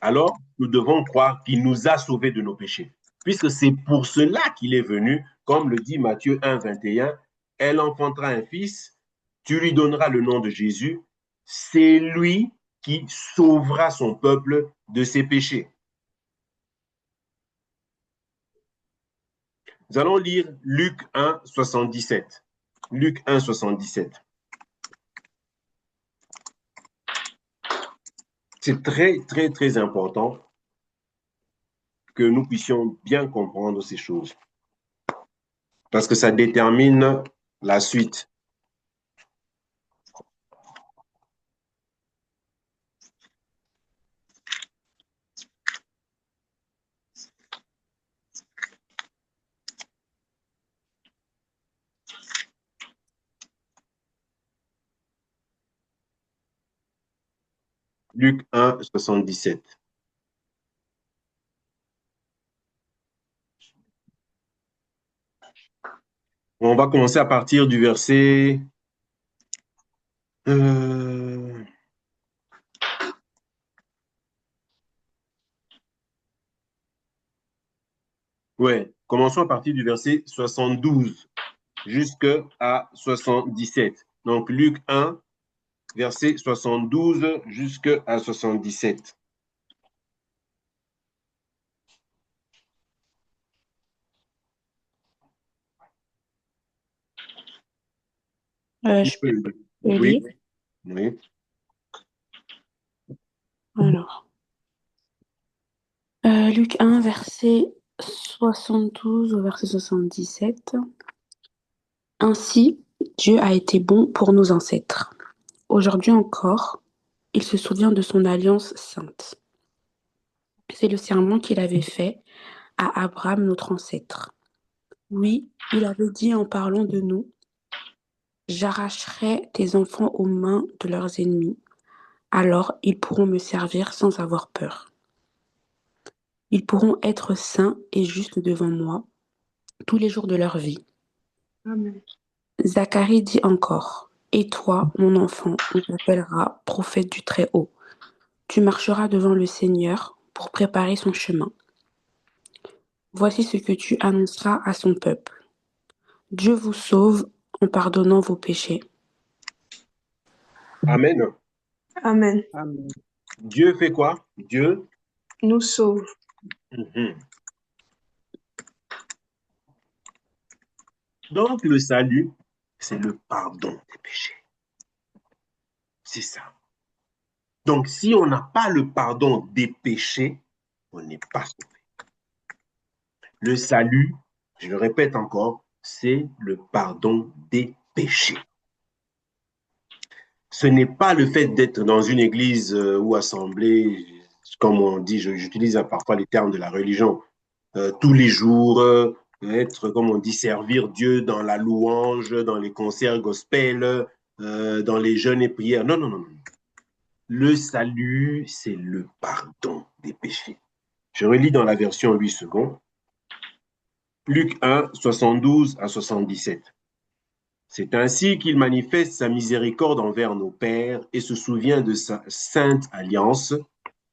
alors nous devons croire qu'il nous a sauvés de nos péchés. Puisque c'est pour cela qu'il est venu, comme le dit Matthieu 1, 21, elle enfantera un fils, tu lui donneras le nom de Jésus, c'est lui qui sauvera son peuple de ses péchés. Nous allons lire Luc 1, 77. Luc 1, 77. C'est très, très, très important que nous puissions bien comprendre ces choses. Parce que ça détermine la suite. Luc 1, 77. On va commencer à partir du verset... Ouais, commençons à partir du verset 72 jusqu'à 77. Donc Luc 1, verset 72 jusqu'à 77. Je peux Oui, lire. oui. Alors, Luc 1, verset 72 au verset 77. Ainsi, Dieu a été bon pour nos ancêtres. Aujourd'hui encore, il se souvient de son alliance sainte. C'est le serment qu'il avait fait à Abraham, notre ancêtre. Oui, il avait dit en parlant de nous, « J'arracherai tes enfants aux mains de leurs ennemis, alors ils pourront me servir sans avoir peur. Ils pourront être saints et justes devant moi tous les jours de leur vie. » Amen. Zacharie dit encore, « Et toi, mon enfant, on t'appellera prophète du Très-Haut. Tu marcheras devant le Seigneur pour préparer son chemin. Voici ce que tu annonceras à son peuple. Dieu vous sauve en pardonnant vos péchés. » Amen. Amen. Amen. Dieu fait quoi? Dieu Nous sauve. Donc le salut, c'est le pardon des péchés. C'est ça. Donc si on n'a pas le pardon des péchés, on n'est pas sauvé. Le salut, je le répète encore, c'est le pardon des péchés. Ce n'est pas le fait d'être dans une église ou assemblée, comme on dit, j'utilise parfois les termes de la religion, tous les jours, être, comme on dit, servir Dieu dans la louange, dans les concerts gospel, dans les jeûnes et prières. Non, non, non, non. Le salut, c'est le pardon des péchés. Je relis dans la version 8 secondes. Luc 1, 72 à 77. C'est ainsi qu'il manifeste sa miséricorde envers nos pères et se souvient de sa sainte alliance,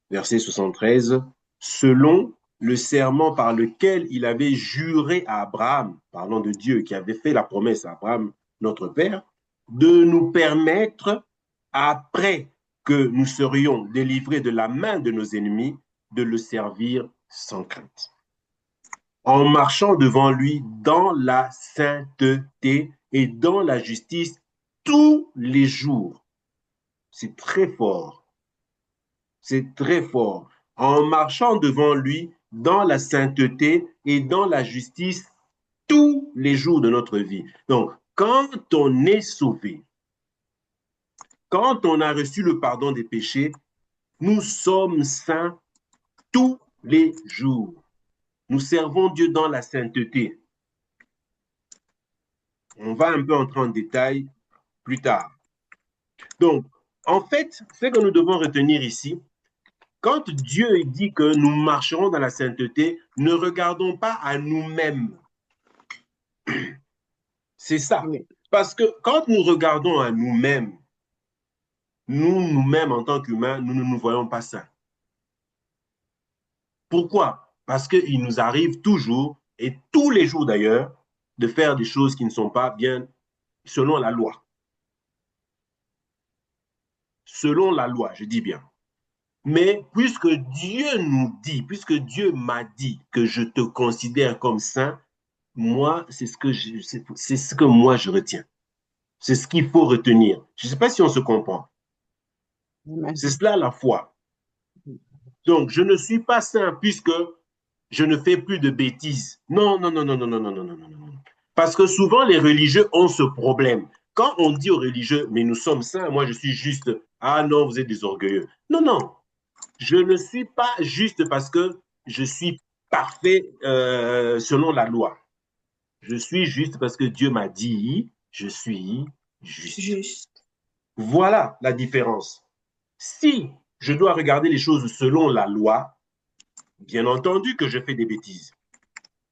verset 73, selon le serment par lequel il avait juré à Abraham, parlant de Dieu qui avait fait la promesse à Abraham, notre père, de nous permettre, après que nous serions délivrés de la main de nos ennemis, de le servir sans crainte, en marchant devant lui dans la sainteté et dans la justice tous les jours. C'est très fort. C'est très fort. En marchant devant lui dans la sainteté et dans la justice tous les jours de notre vie. Donc, quand on est sauvé, quand on a reçu le pardon des péchés, nous sommes saints tous les jours. Nous servons Dieu dans la sainteté. On va un peu entrer en détail plus tard. Donc, en fait, ce que nous devons retenir ici, quand Dieu dit que nous marcherons dans la sainteté, ne regardons pas à nous-mêmes. C'est ça. Oui. Parce que quand nous regardons à nous-mêmes, nous-mêmes en tant qu'humains, nous ne nous voyons pas saints. Pourquoi? Parce qu'il nous arrive toujours, et tous les jours d'ailleurs, de faire des choses qui ne sont pas bien selon la loi. Selon la loi, je dis bien. Mais puisque Dieu nous dit, puisque Dieu m'a dit que je te considère comme saint, moi, c'est ce que moi je retiens. C'est ce qu'il faut retenir. Je ne sais pas si on se comprend. Amen. C'est cela la foi. Donc, je ne suis pas saint puisque je ne fais plus de bêtises. Non, non, non, non, non, non, non, non, non, non, non. Parce que souvent, les religieux ont ce problème. Quand on dit aux religieux, mais nous sommes saints, moi je suis juste, ah non, vous êtes des orgueilleux. Non, non, je ne suis pas juste parce que je suis parfait selon la loi. Je suis juste parce que Dieu m'a dit, je suis juste. Juste. Voilà la différence. Si je dois regarder les choses selon la loi, bien entendu que je fais des bêtises.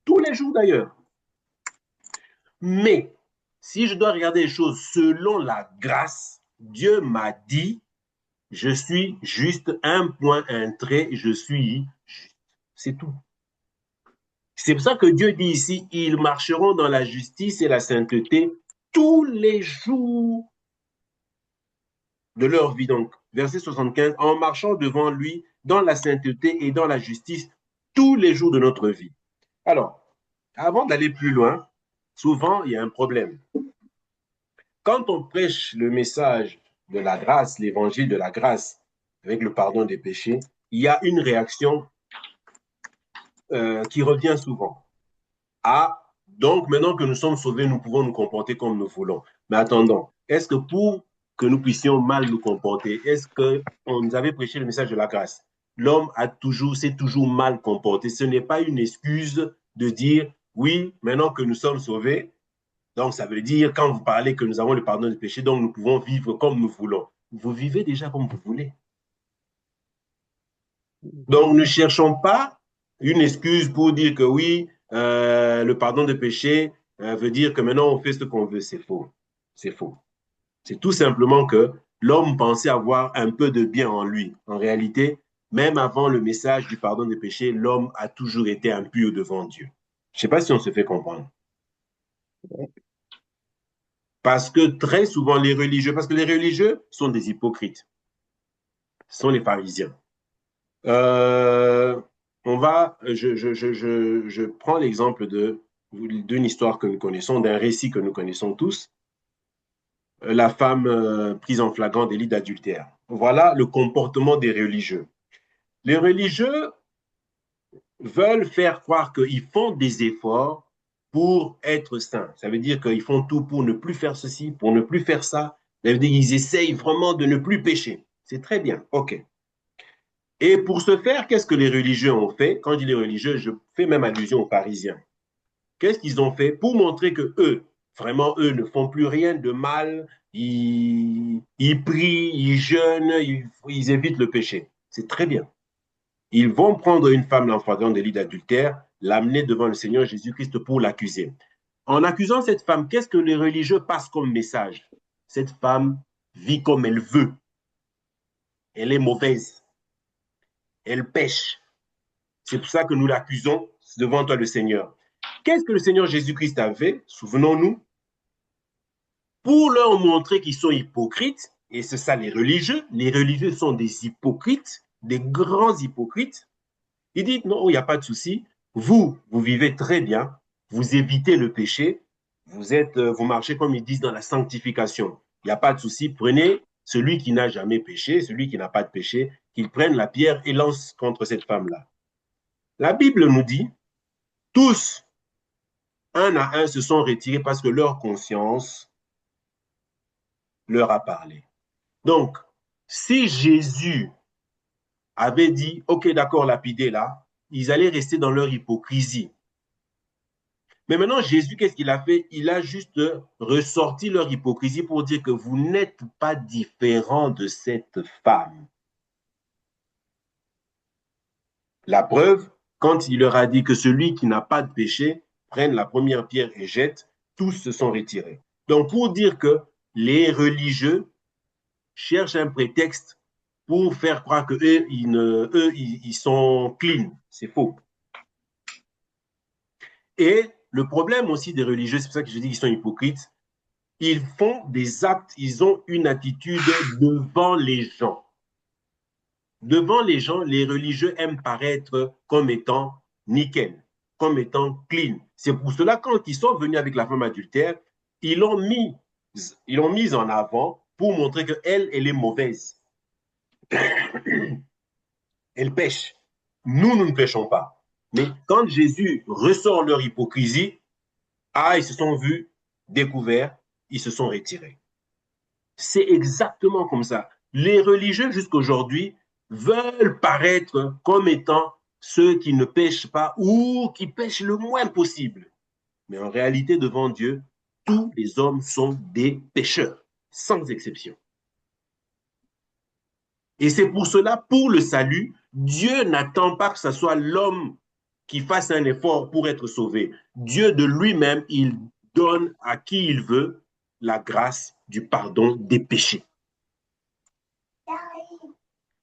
Tous les jours d'ailleurs. Mais si je dois regarder les choses selon la grâce, Dieu m'a dit, je suis juste un point, un trait, je suis juste. C'est tout. C'est pour ça que Dieu dit ici, ils marcheront dans la justice et la sainteté tous les jours de leur vie. Donc, verset 75, en marchant devant lui dans la sainteté et dans la justice tous les jours de notre vie. Alors, avant d'aller plus loin, souvent, il y a un problème. Quand on prêche le message de la grâce, l'évangile de la grâce, avec le pardon des péchés, il y a une réaction qui revient souvent. Ah, donc maintenant que nous sommes sauvés, nous pouvons nous comporter comme nous voulons. Mais attendons, est-ce que pour que nous puissions mal nous comporter, est-ce qu'on nous avait prêché le message de la grâce? L'homme s'est toujours mal comporté. Ce n'est pas une excuse de dire, oui, maintenant que nous sommes sauvés, donc ça veut dire, quand vous parlez que nous avons le pardon des péchés, donc nous pouvons vivre comme nous voulons. Vous vivez déjà comme vous voulez. Donc ne cherchons pas une excuse pour dire que oui, le pardon des péchés veut dire que maintenant on fait ce qu'on veut. C'est faux. C'est faux. C'est tout simplement que l'homme pensait avoir un peu de bien en lui. En réalité, même avant le message du pardon des péchés, l'homme a toujours été impur devant Dieu. Je ne sais pas si on se fait comprendre. Parce que très souvent, les religieux sont des hypocrites. Ce sont les pharisiens. Je prends l'exemple d'une histoire que nous connaissons, d'un récit que nous connaissons tous, la femme prise en flagrant délit d'adultère. Voilà le comportement des religieux. Les religieux veulent faire croire qu'ils font des efforts pour être saints. Ça veut dire qu'ils font tout pour ne plus faire ceci, pour ne plus faire ça. Ça veut dire qu'ils essayent vraiment de ne plus pécher. C'est très bien, ok. Et pour ce faire, qu'est-ce que les religieux ont fait? Quand je dis les religieux, je fais même allusion aux pharisiens. Qu'est-ce qu'ils ont fait pour montrer que eux, vraiment, eux ne font plus rien de mal, ils prient, ils jeûnent, ils évitent le péché. C'est très bien. Ils vont prendre une femme en flagrant délit d'adultère, l'amener devant le Seigneur Jésus-Christ pour l'accuser. En accusant cette femme, qu'est-ce que les religieux passent comme message? Cette femme vit comme elle veut. Elle est mauvaise. Elle pêche. C'est pour ça que nous l'accusons devant toi, le Seigneur. Qu'est-ce que le Seigneur Jésus-Christ a fait? Souvenons-nous. Pour leur montrer qu'ils sont hypocrites, et c'est ça les religieux sont des hypocrites, des grands hypocrites. Il dit, non, il n'y a pas de souci, vous vivez très bien, vous évitez le péché, vous marchez comme ils disent dans la sanctification. Il n'y a pas de souci, prenez celui qui n'a jamais péché, celui qui n'a pas de péché, qu'il prenne la pierre et lance contre cette femme-là. La Bible nous dit, tous un à un se sont retirés parce que leur conscience leur a parlé. Donc, si Jésus avait dit, OK, d'accord, lapidé là, ils allaient rester dans leur hypocrisie. Mais maintenant, Jésus, qu'est-ce qu'il a fait? Il a juste ressorti leur hypocrisie pour dire que vous n'êtes pas différent de cette femme. La preuve, quand il leur a dit que celui qui n'a pas de péché prenne la première pierre et jette, tous se sont retirés. Donc, pour dire que les religieux cherchent un prétexte pour faire croire que ils sont clean. C'est faux. Et le problème aussi des religieux, c'est pour ça que je dis qu'ils sont hypocrites, ils font des actes, ils ont une attitude devant les gens. Devant les gens, les religieux aiment paraître comme étant nickel, comme étant clean. C'est pour cela, quand ils sont venus avec la femme adultère, ils l'ont mise en avant pour montrer qu'elle, elle est mauvaise. Elle pêche. Nous ne pêchons pas. Mais quand Jésus ressort leur hypocrisie, ils se sont vus découverts, ils se sont retirés. C'est exactement comme ça. Les religieux jusqu'aujourd'hui veulent paraître comme étant ceux qui ne pêchent pas ou qui pêchent le moins possible. Mais en réalité, devant Dieu, tous les hommes sont des pécheurs, sans exception. Et c'est pour cela, pour le salut, Dieu n'attend pas que ce soit l'homme qui fasse un effort pour être sauvé. Dieu de lui-même, il donne à qui il veut la grâce du pardon des péchés.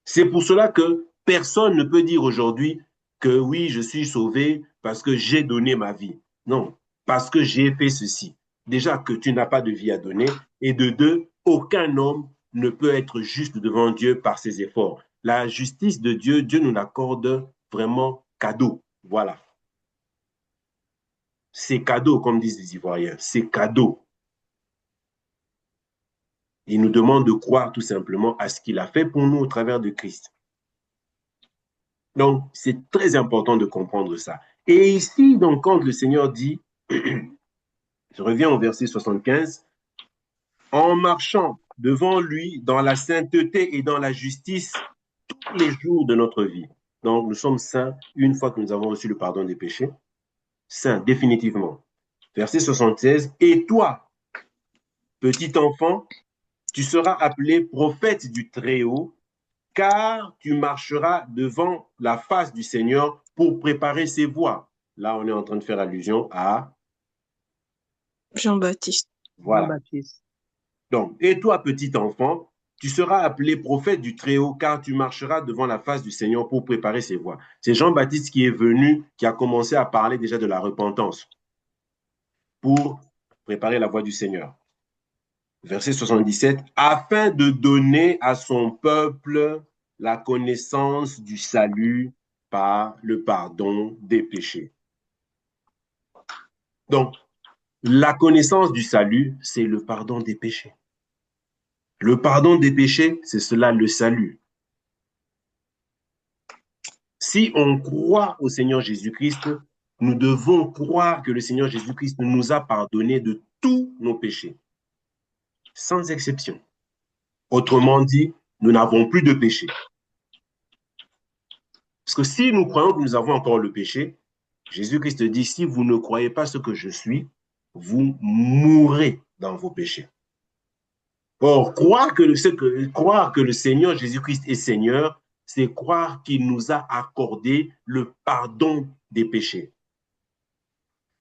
C'est pour cela que personne ne peut dire aujourd'hui que oui, je suis sauvé parce que j'ai donné ma vie. Non, parce que j'ai fait ceci. Déjà que tu n'as pas de vie à donner. Et de deux, aucun homme ne peut être juste devant Dieu par ses efforts. La justice de Dieu, Dieu nous l'accorde vraiment cadeau. Voilà. C'est cadeau, comme disent les Ivoiriens. C'est cadeau. Il nous demande de croire tout simplement à ce qu'il a fait pour nous au travers de Christ. Donc, c'est très important de comprendre ça. Et ici, donc, quand le Seigneur dit, je reviens au verset 75, en marchant devant lui dans la sainteté et dans la justice tous les jours de notre vie. Donc, nous sommes saints une fois que nous avons reçu le pardon des péchés. Saints, définitivement. Verset 76, et toi, petit enfant, tu seras appelé prophète du Très-Haut, car tu marcheras devant la face du Seigneur pour préparer ses voies. Là, on est en train de faire allusion à Jean-Baptiste. Voilà. Jean-Baptiste. Donc, et toi, petit enfant, tu seras appelé prophète du Très-Haut, car tu marcheras devant la face du Seigneur pour préparer ses voies. C'est Jean-Baptiste qui est venu, qui a commencé à parler déjà de la repentance pour préparer la voie du Seigneur. Verset 77, afin de donner à son peuple la connaissance du salut par le pardon des péchés. Donc, la connaissance du salut, c'est le pardon des péchés. Le pardon des péchés, c'est cela le salut. Si on croit au Seigneur Jésus-Christ, nous devons croire que le Seigneur Jésus-Christ nous a pardonné de tous nos péchés, sans exception. Autrement dit, nous n'avons plus de péché. Parce que si nous croyons que nous avons encore le péché, Jésus-Christ dit, si vous ne croyez pas ce que je suis, vous mourrez dans vos péchés. Or, croire que le Seigneur Jésus-Christ est Seigneur, c'est croire qu'il nous a accordé le pardon des péchés.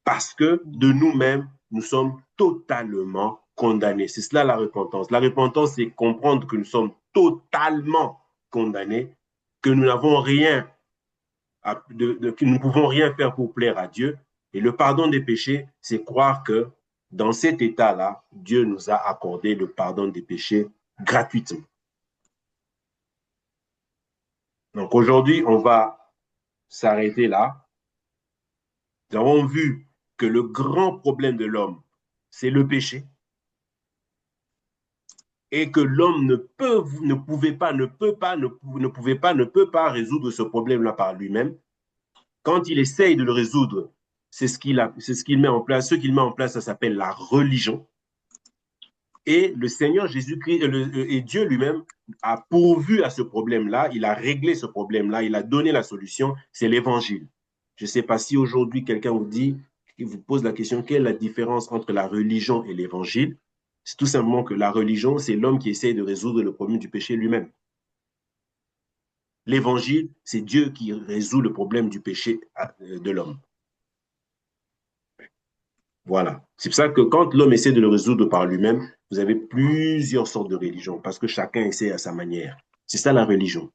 Parce que de nous-mêmes, nous sommes totalement condamnés. C'est cela la repentance. La repentance, c'est comprendre que nous sommes totalement condamnés, que nous n'avons rien, que nous ne pouvons rien faire pour plaire à Dieu. Et le pardon des péchés, c'est croire que dans cet état-là, Dieu nous a accordé le pardon des péchés gratuitement. Donc aujourd'hui, on va s'arrêter là. Nous avons vu que le grand problème de l'homme, c'est le péché. Et que l'homme ne peut pas résoudre ce problème-là par lui-même. Quand il essaye de le résoudre, c'est ce qu'il met en place. Ce qu'il met en place, ça s'appelle la religion. Et le Seigneur Jésus-Christ et Dieu lui-même a pourvu à ce problème-là, il a réglé ce problème-là, il a donné la solution, c'est l'évangile. Je ne sais pas si aujourd'hui quelqu'un vous dit, il vous pose la question, quelle est la différence entre la religion et l'évangile? C'est tout simplement que la religion, c'est l'homme qui essaie de résoudre le problème du péché lui-même. L'évangile, c'est Dieu qui résout le problème du péché de l'homme. Voilà. C'est pour ça que quand l'homme essaie de le résoudre par lui-même, vous avez plusieurs sortes de religions, parce que chacun essaie à sa manière. C'est ça la religion.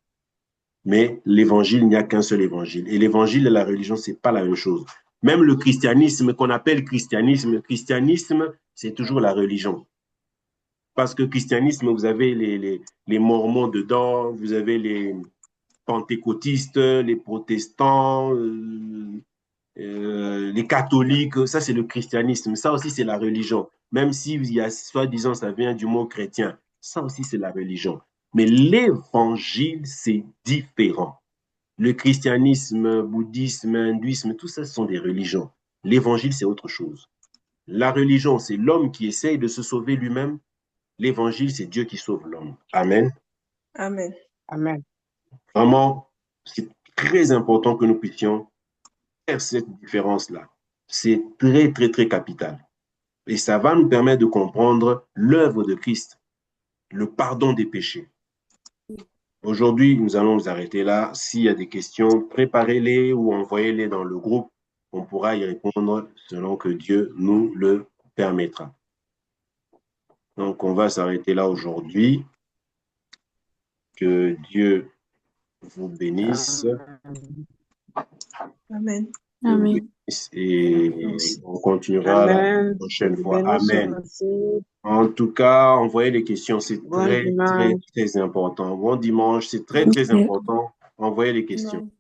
Mais l'évangile, il n'y a qu'un seul évangile. Et l'évangile et la religion, ce n'est pas la même chose. Même le christianisme, qu'on appelle christianisme, c'est toujours la religion. Parce que christianisme, vous avez les mormons dedans, vous avez les pentecôtistes, les protestants, les catholiques, ça c'est le christianisme, ça aussi c'est la religion. Même si il y a soi-disant ça vient du mot chrétien, ça aussi c'est la religion. Mais l'évangile c'est différent. Le christianisme, bouddhisme, hindouisme, tout ça ce sont des religions. L'évangile c'est autre chose. La religion c'est l'homme qui essaye de se sauver lui-même. L'évangile c'est Dieu qui sauve l'homme. Amen. Amen. Amen. Vraiment, c'est très important que nous puissions faire cette différence-là. C'est très, très, très capital. Et ça va nous permettre de comprendre l'œuvre de Christ, le pardon des péchés. Aujourd'hui, nous allons nous arrêter là. S'il y a des questions, préparez-les ou envoyez-les dans le groupe. On pourra y répondre selon que Dieu nous le permettra. Donc, on va s'arrêter là aujourd'hui. Que Dieu vous bénisse. Amen. Amen. Et on continuera la prochaine fois. Amen. En tout cas, envoyez les questions, c'est Bon très, très, dimanche. très important. Bon dimanche, c'est très, très Ok. important. Envoyez les questions.